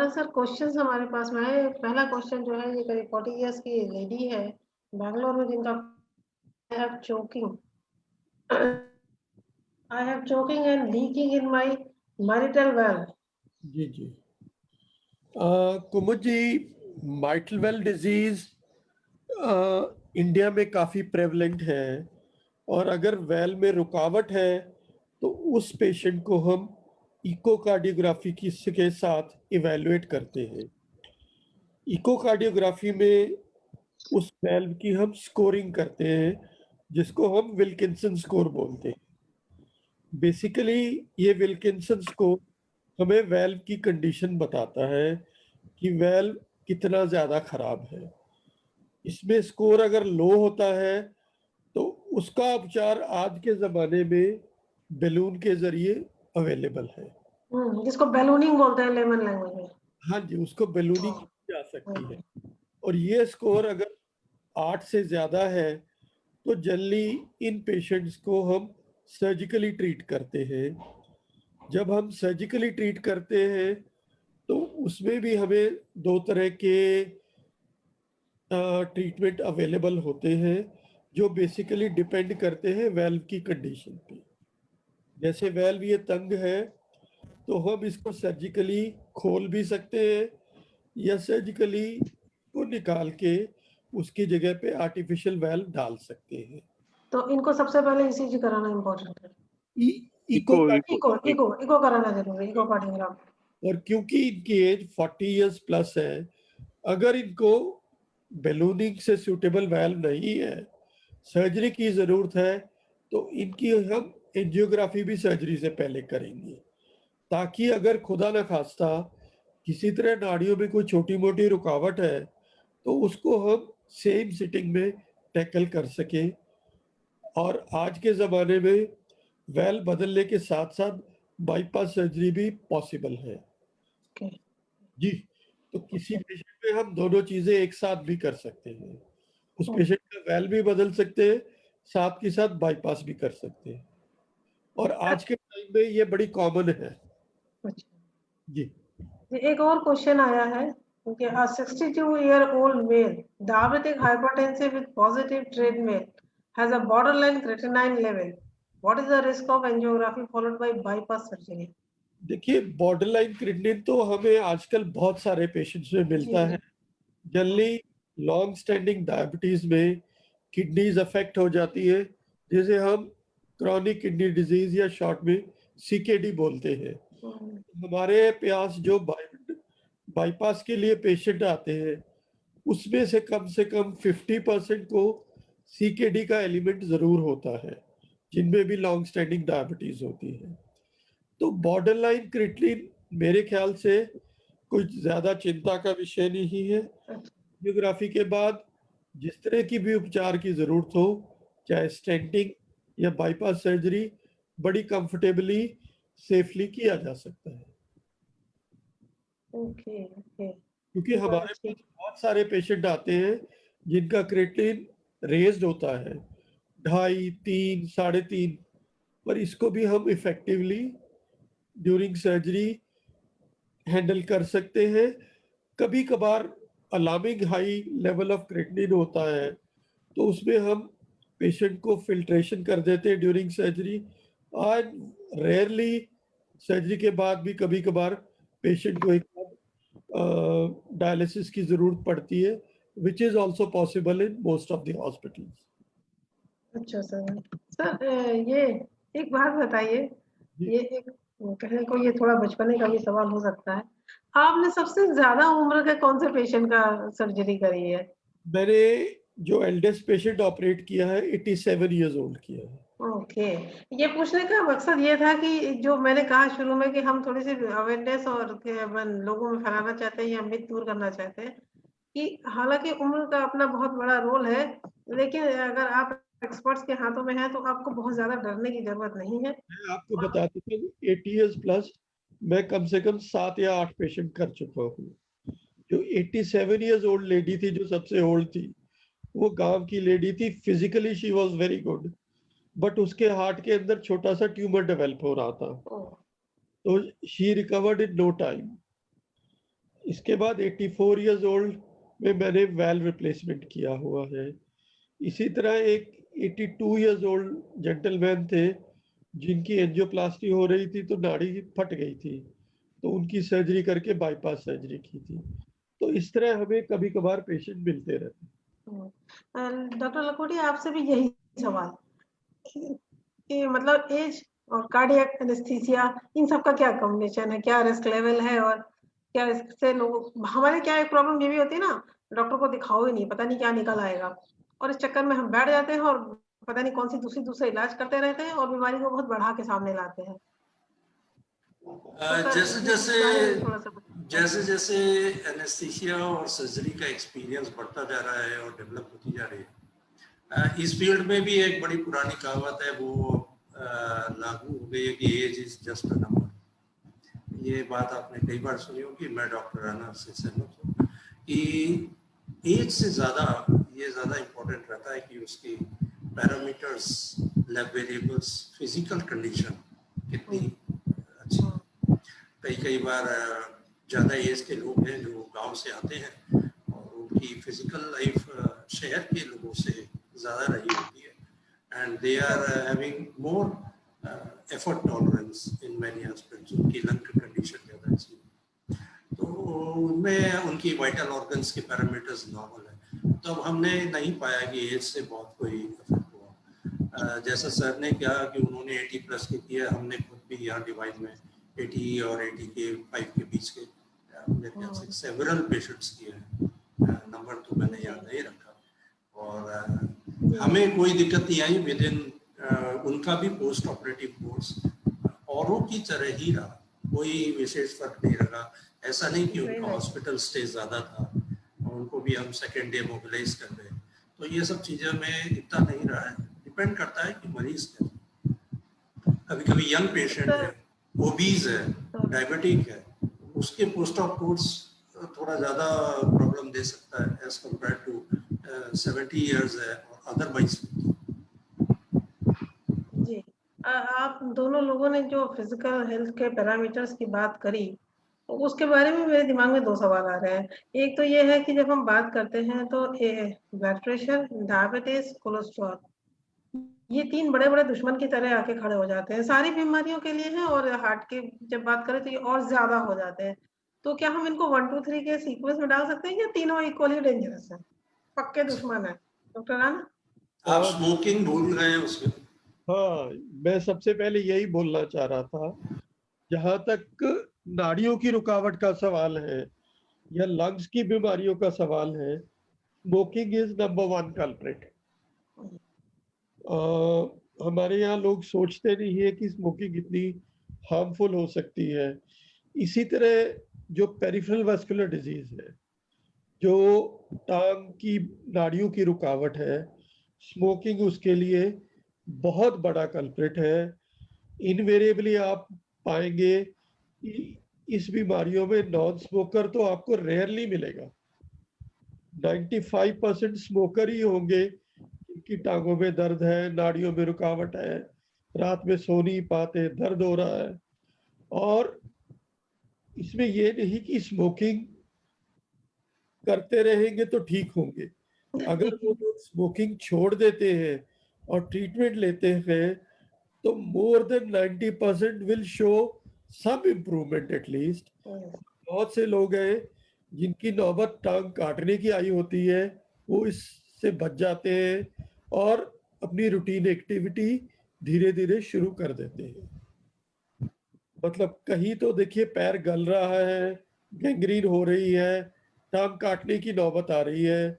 हाँ sir, questions हमारे पास में है। पहला क्वेश्चन जो है, ये करीब 40 इयर्स की लेडी है बैंगलोर में, जिनका I have choking and leaking in my mitral valve. जी जी। Kumud ji, mitral valve disease India में काफ़ी प्रेवलेंट है, और अगर वेल में रुकावट है तो उस पेशेंट को हम इकोकार्डियोग्राफी के साथ इवेलुएट करते हैं। इकोकार्डियोग्राफी में उस वेल्व की हम स्कोरिंग करते हैं, जिसको हम विल्किंसन स्कोर बोलते हैं। बेसिकली ये विल्किंसन स्कोर हमें वेल्व की कंडीशन बताता है कि वेल्व कितना ज़्यादा खराब है। इसमें स्कोर अगर लो होता है तो उसका उपचार आज के ज़माने में बैलून के ज़रिए अवेलेबल है। जिसको बैलूनिंग बोलते हैं लेमन लैंग्वेज में। हाँ जी, उसको बैलूनिंग की जा सकती है। और ये स्कोर अगर 8 से ज़्यादा है तो जनरली इन पेशेंट्स को हम सर्जिकली ट्रीट करते हैं। जब हम सर्जिकली ट्रीट करते हैं तो उसमें भी हमें 2 तरह के ट्रीटमेंट अवेलेबल होते हैं, जो बेसिकली डिपेंड करते हैं वेल्व की कंडीशन पे। जैसे वेल्व ये तंग है तो हम इसको सर्जिकली खोल भी सकते हैं, या सर्जिकली को निकाल के उसकी जगह पे आर्टिफिशियल वेल्व डाल सकते हैं। तो इनको सबसे पहले ईसीजी कराना इम्पोर्टेंट है। इको इको कराना जरूरी है, इको कार्डियोग्राफ। और क्योंकि इनकी एज 40 इयर्स प्लस है, अगर इनको बैलूनिंग से सूटेबल वेल्व नहीं है, सर्जरी की ज़रूरत है, तो इनकी हम एंजियोग्राफी भी सर्जरी से पहले करेंगे, ताकि अगर खुदा न खास्ता किसी तरह नाड़ियों में कोई छोटी मोटी रुकावट है तो उसको हम सेम सिटिंग में टैकल कर सकें। और आज के ज़माने में वेल बदलने के साथ साथ बाईपास सर्जरी भी पॉसिबल है। जी, तो किसी पेशेंट में हम दोनों चीज़ें एक साथ भी कर सकते हैं। उस पेशेंट का वेल भी बदल सकते हैं, साथ के साथ बाईपास भी कर सकते हैं, और आज के टाइम में ये बड़ी कॉमन है। जी, एक और क्वेश्चन आया है कि a 62-year-old male diabetic hypertensive with positive treatment has a borderline creatinine level. What is the risk of angiography followed by bypass surgery? देखिए, बॉर्डरलाइन क्रिएटिनिन तो हमें आजकल बहुत सारे पेशेंट्स में मिलता है। जनरली लॉन्ग स्टैंडिंग डायबिटीज में किडनीज अफेक्ट हो जाती है, जिसे हम क्रॉनिक किडनी डिजीज या शॉर्ट में सीकेडी बोलते हैं। हमारे पास जो बाईपास के लिए पेशेंट आते हैं, उसमें से कम 50% को सीकेडी का एलिमेंट जरूर होता है, जिनमें भी लॉन्ग स्टैंडिंग डायबिटीज होती है। तो बॉर्डरलाइन क्रिएटिनिन मेरे ख्याल से कुछ ज्यादा चिंता का विषय नहीं है। एंजियोग्राफी के बाद जिस तरह की भी उपचार की जरूरत हो, चाहे स्टेंटिंग या बाईपास सर्जरी, बड़ी कंफर्टेबली सेफली किया जा सकता है। क्योंकि हमारे पास बहुत सारे पेशेंट आते हैं जिनका क्रिएटिनिन रेज्ड होता है 2.5, 3, 3.5, पर इसको भी हम इफेक्टिवली ड्यूरिंग सर्जरी हैंडल कर सकते हैं। कभी कभार alarming high level of creatinine होता है, तो उसमें हम पेशेंट को फिल्ट्रेशन कर देते हैं ड्यूरिंग सर्जरी। और रेयरली सर्जरी के बाद भी कभी कभार पेशेंट को एक डायलिसिस की जरूरत पड़ती है, which is also possible in most of the hospitals. अच्छा सर, ये एक बात बताइए, ये एक कहने को ये थोड़ा बचपने का भी सवाल हो सकता है, आपने सबसे ज्यादा उम्र के कौन से पेशेंट का सर्जरी करी है? मैंने जो एल्डेस्ट पेशेंट ऑपरेट किया है 87 इयर्स ओल्ड किया है। ओके, ये पूछने का मकसद ये था कि जो मैंने कहा शुरू में कि हम थोड़ी सी अवेयरनेस और लोगों में फैलाना चाहते हैं या मिथ दूर करना चाहते हैं कि हालांकि उम्र का अपना बहुत बड़ा रोल है, लेकिन अगर आप एक्सपर्ट्स के हाथों में हैं तो आपको बहुत ज्यादा डरने की जरूरत नहीं है। मैं आपको बता देता हूँ, 80 इयर्स प्लस मैं कम से कम 7 या 8 पेशेंट कर चुका हूँ। जो 87 इयर्स ओल्ड लेडी थी, जो सबसे ओल्ड थी, वो गांव की लेडी थी। Physically she was very good, but उसके हार्ट के अंदर छोटा सा ट्यूमर डेवलप हो रहा था, तो she recovered in no time. इसके बाद 84 इयर्स ओल्ड में मैंने वेल रिप्लेसमेंट किया हुआ है। इसी तरह एक 82 इयर्स ओल्ड जेंटलमैन थे जिनकी एंजियोप्लास्टी हो रही थी तो नाड़ी फट गई थी, तो उनकी सर्जरी करके बाईपास सर्जरी की थी। तो इस तरह हमें कभी कभार पेशेंट मिलते रहते हैं। डॉक्टर लखोटी, आपसे भी यही सवाल कि मतलब एज और कार्डियक एनेस्थीसिया, इन सब का क्या कॉम्बिनेशन है, क्या रिस्क लेवल है, और क्या इससे लोग, हमारे क्या एक प्रॉब्लम ये भी होती है ना, डॉक्टर को दिखाओ ही नहीं, पता नहीं क्या निकल आएगा, और इस चक्कर में हम बैठ जाते हैं और पता नहीं कौन सी दूसरे इलाज करते रहते हैं और बीमारी को बहुत बढ़ा के सामने लाते हैं। तो जैसे इस जैसे बारे में थोड़ा सा जैसे जैसे एनेस्थीसिया और सर्जरी का एक्सपीरियंस बढ़ता जा रहा है और डेवलप होती जा रही है, इस फील्ड में भी एक बड़ी पुरानी कहावत है, वो लागू हो गई है कि age is just a number. ये बात आपने कई बार सुनी होगी, मैं डॉक्टर राणा से सहमत हूँ कि एज से ये ज़्यादा इम्पोर्टेंट रहता है कि उसकी parameters, lab variables, physical condition कितनी अच्छी है। कई बार ज़्यादा एज के लोग हैं जो गांव से आते हैं और उनकी फिजिकल लाइफ शहर के लोगों से ज़्यादा रही होती है, and they are having more effort tolerance in many aspects. उनकी लंग कंडीशन ज़्यादा अच्छी है, तो उनमें उनकी वाइटल ऑर्गन्स के पैरामीटर्स नॉर्मल है। तो अब हमने नहीं पाया कि एज से बहुत कोई इफेक्ट हुआ। जैसा सर ने कहा कि उन्होंने 80+ के किया, हमने खुद भी यहाँ डिवाइन में 80 और 85 के बीच के मेरे ख्याल से सेवरल पेशेंट्स किए हैं। नंबर तो मैंने याद नहीं रखा, और हमें कोई दिक्कत नहीं आई विद इन। उनका भी पोस्ट ऑपरेटिव कोर्स औरों की तरह ही रहा, कोई विशेष फर्क नहीं रहा। ऐसा नहीं कि उनका हॉस्पिटल स्टे ज़्यादा था और उनको भी हम सेकेंड डे मोबिलाइज कर गए। तो ये सब चीज़ें में इतना नहीं रहा है, डिपेंड करता है कि मरीज क्या। कभी कभी यंग पेशेंट है, ओबीज है, डायबिटिक है, उसके पोस्ट ऑप कोर्स थोड़ा ज़्यादा प्रॉब्लम दे सकता है एज कम्पेयर टू 70 इयर्स है और अदरवाइज। जी, आप दोनों लोगों ने जो फिजिकल हेल्थ के पैरामीटर्स की बात करी, उसके बारे में मेरे दिमाग में 2 सवाल आ रहे हैं। एक तो ये है कि जब हम बात करते हैं तो ब्लड प्रेशर, डायबिटीज, कोलेस्ट्रॉल, ये 3 बड़े-बड़े दुश्मन की तरह आके खड़े हो जाते हैं। सारी बीमारियों के लिए हैं, और हार्ट की जब बात करें तो ये और ज़्यादा हो जाते हैं। तो क्या हम इनको 1, 2, 3 के सीक्वेंस में डाल सकते हैं, या तीनों इक्वली डेंजरस हैं, पक्के दुश्मन हैं? डॉक्टर राणा? आप स्मोकिंग भूल गए हैं उसमें। हाँ, मैं सबसे पहले यही बोलना चाह रहा था। जहां तक नाड़ियों की रुकावट का सवाल है या लंग्स की बीमारियों का सवाल है, स्मोकिंग इज नंबर 1 कल्प्रिट। हमारे यहाँ लोग सोचते नहीं है कि स्मोकिंग इतनी हार्मफुल हो सकती है। इसी तरह जो पेरिफेरल वास्कुलर डिजीज है, जो टांग की नाड़ियों की रुकावट है, स्मोकिंग उसके लिए बहुत बड़ा कल्प्रिट है। इनवेरिएबली आप पाएंगे कि इस बीमारियों में नॉन स्मोकर तो आपको रेयरली मिलेगा। 95% स्मोकर ही होंगे जिनकी टांगों में दर्द है, नाड़ियों में रुकावट है, रात में सो नहीं पाते, दर्द हो रहा है। और इसमें ये नहीं कि स्मोकिंग करते रहेंगे तो ठीक होंगे। अगर वो लोग स्मोकिंग छोड़ देते हैं और ट्रीटमेंट लेते हैं तो more than 90% will show some improvement at least. बहुत से लोग हैं जिनकी नौबत टांग काटने की आई होती है, वो इससे बच जाते हैं और अपनी रूटीन एक्टिविटी धीरे धीरे शुरू कर देते हैं। मतलब कहीं तो देखिए पैर गल रहा है, गैंग्रीन हो रही है, टांग काटने की नौबत आ रही है,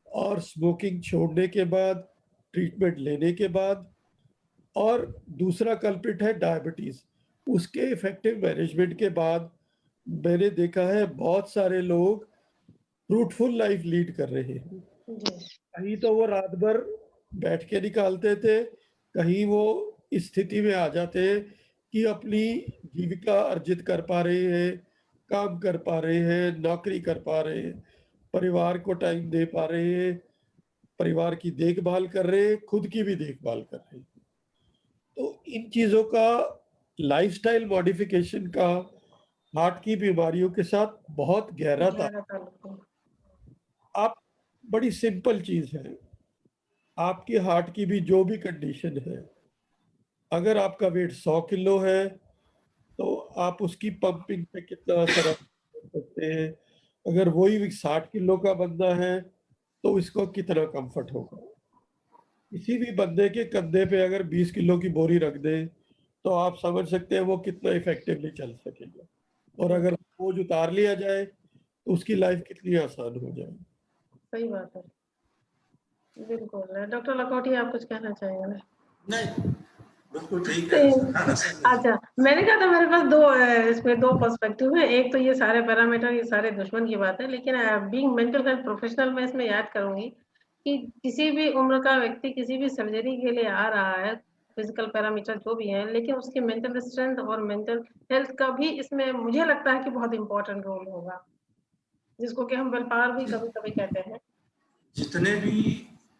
और स्मोकिंग छोड़ने के बाद, ट्रीटमेंट लेने के बाद। और दूसरा कल्प्रिट है डायबिटीज। उसके इफेक्टिव मैनेजमेंट के बाद मैंने देखा है बहुत सारे लोग फ्रूटफुल लाइफ लीड कर रहे हैं। कहीं तो वो रात भर बैठ के निकालते थे, कहीं वो इस स्थिति में आ जाते हैं कि अपनी जीविका अर्जित कर पा रहे हैं, काम कर पा रहे हैं, नौकरी कर पा रहे हैं, परिवार को टाइम दे पा रहे हैं, परिवार की देखभाल कर रहे हैं, खुद की भी देखभाल कर रहे हैं। तो इन चीज़ों का, लाइफस्टाइल मॉडिफिकेशन का हार्ट की बीमारियों के साथ बहुत गहरा था। गहरा ताल्लुक है। आप बड़ी सिंपल चीज है, आपके हार्ट की भी जो भी कंडीशन है, अगर आपका वेट 100 किलो है तो आप उसकी पंपिंग पे कितना असर कर सकते हैं। अगर वही 60 किलो का बंदा है तो इसको कितना कंफर्ट होगा। किसी भी बंदे के कंधे पे अगर 20 किलो की बोरी रख दे तो आप समझ सकते हैं वो कितना इफेक्टिवली चल सकेगा, और अगर बोझ उतार लिया जाए तो उसकी लाइफ कितनी आसान हो जाए। सही बात है, बिल्कुल। डॉक्टर लखौटी, आप कुछ कहना चाहेंगे? नहीं, बिल्कुल ठीक है। अच्छा, मैंने कहा था मेरे पास इसमें दो पर्सपेक्टिव है। एक तो ये सारे पैरामीटर, ये सारे दुश्मन की बात है, लेकिन बीइंग मेंटल हेल्थ प्रोफेशनल मैं इसमें याद करूंगी कि किसी भी उम्र का व्यक्ति किसी भी सर्जरी के लिए आ रहा है, फिजिकल पैरामीटर जो भी है, लेकिन उसके मेंटल स्ट्रेंथ और मेंटल हेल्थ का भी इसमें मुझे लगता है कि बहुत इंपॉर्टेंट रोल होगा, जिसको कि हम विल पावर भी कभी कभी कहते हैं। जितने भी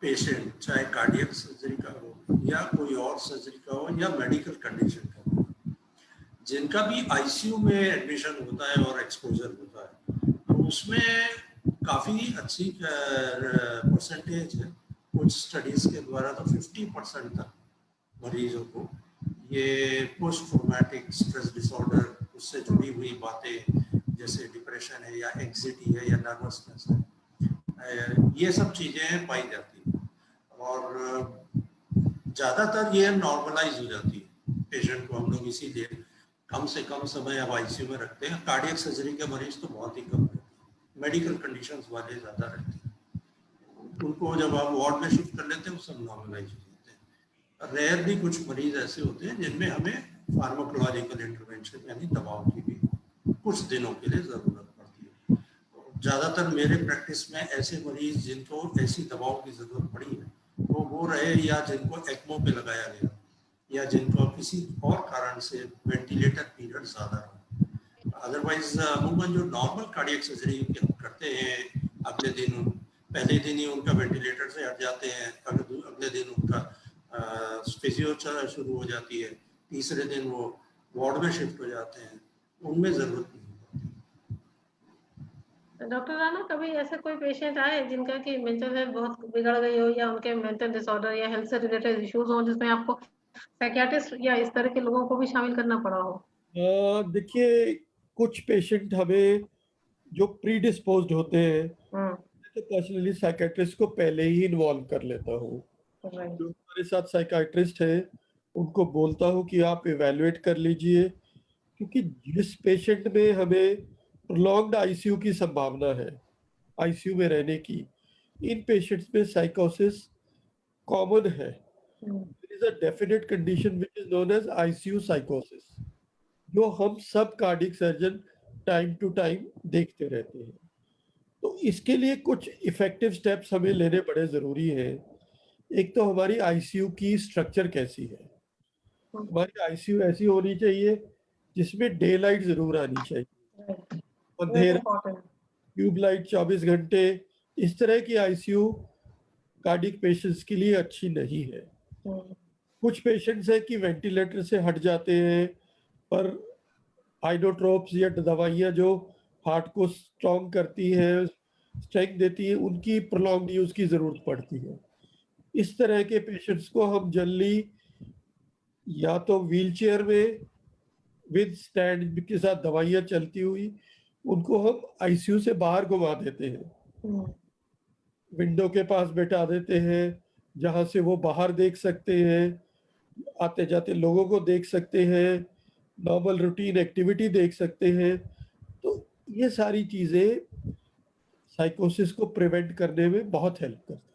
पेशेंट, चाहे कार्डियक सर्जरी का हो या कोई और सर्जरी का हो या मेडिकल कंडीशन का हो, जिनका भी आईसीयू में एडमिशन होता है और एक्सपोजर होता है, तो उसमें काफ़ी अच्छी परसेंटेज है। कुछ स्टडीज के द्वारा तो 50% तक मरीजों को ये पोस्ट ट्रॉमेटिक स्ट्रेस डिसऑर्डर, उससे जुड़ी हुई बातें जैसे डिप्रेशन है या एंग्जाइटी है या नर्वसनेस है, ये सब चीज़ें पाई जाती हैं और ज़्यादातर ये नॉर्मलाइज हो जाती है। पेशेंट को हम लोग इसीलिए कम से कम समय अब आईसीयू में रखते हैं। कार्डियक सर्जरी के मरीज तो बहुत ही कम रहते हैं, मेडिकल कंडीशंस वाले ज़्यादा रहते हैं। उनको जब आप वार्ड में शिफ्ट कर लेते हैं वो सब नॉर्मलाइज हो जाते हैं। रेयरली कुछ मरीज ऐसे होते हैं जिनमें हमें फार्माकोलॉजिकल इंटरवेंशन यानी दवाओं की भी कुछ दिनों के लिए ज़रूरत पड़ती है। ज़्यादातर मेरे प्रैक्टिस में ऐसे मरीज जिनको ऐसी दवाओं की ज़रूरत पड़ी है वो रहे या जिनको एक्मो पे लगाया गया या जिनको किसी और कारण से वेंटिलेटर पीरियड ज़्यादा रहा। अदरवाइज अमूमन जो नॉर्मल कार्डियक सर्जरी करते हैं, अगले दिन पहले दिन ही उनका वेंटिलेटर से हट जाते हैं, अगले दिन उनका फिजियो शुरू हो जाती है, तीसरे दिन वो वार्ड में शिफ्ट हो जाते हैं, उनमें ज़रूरत नहीं होती। डॉक्टर राणा, कभी ऐसे कोई पेशेंट आए जिनका कि मेंटल हेल्थ बहुत बिगड़ गई हो या उनके मेंटल डिसऑर्डर या हेल्थ से रिलेटेड इश्यूज हो, जिसमें आपको साइकियाट्रिस्ट या इस तरह के लोगों को भी शामिल करना पड़ा हो? देखिए, कुछ पेशेंट हमें जो प्रीडिस्पोज्ड होते हैं, तो पर्सनली साइकियाट्रिस्ट को पहले ही इन्वॉल्व कर लेता हूँ। जो हमारे साथ साइकियाट्रिस्ट है उनको बोलता हूँ कि आप इवैल्यूएट कर लीजिए, क्योंकि जिस पेशेंट में हमें प्रोलॉन्ग्ड आईसीयू की संभावना है, आईसीयू में रहने की, इन पेशेंट्स में साइकोसिस कॉमन है। There is a definite condition which is known as ICU psychosis, जो हम सब cardiac surgeon time to time देखते रहते हैं। तो इसके लिए कुछ इफेक्टिव स्टेप्स हमें लेने बड़े ज़रूरी हैं। एक तो हमारी आईसीयू की स्ट्रक्चर कैसी है। हमारी आईसीयू ऐसी होनी चाहिए जिसमें डे लाइट ज़रूर आनी चाहिए, अंधेरा, ट्यूब लाइट 24 घंटे, इस तरह की आईसीयू कार्डियक पेशेंट्स के लिए अच्छी नहीं है। कुछ पेशेंट्स हैं कि वेंटिलेटर से हट जाते हैं, पर आइनोट्रोप्स या दवाइयाँ जो हार्ट को स्ट्रॉन्ग करती हैं, स्ट्रेंथ देती हैं, उनकी प्रोलॉन्ग्ड यूज़ की ज़रूरत पड़ती है। इस तरह के पेशेंट्स को हम जनरली या तो व्हीलचेयर में विद स्टैंड के साथ दवाइयाँ चलती हुई उनको हम आईसीयू से बाहर घुमा देते हैं, विंडो के पास बैठा देते हैं जहाँ से वो बाहर देख सकते हैं, आते जाते लोगों को देख सकते हैं, नॉर्मल रूटीन एक्टिविटी देख सकते हैं। तो ये सारी चीज़ें साइकोसिस को प्रिवेंट करने में बहुत हेल्प करती हैं।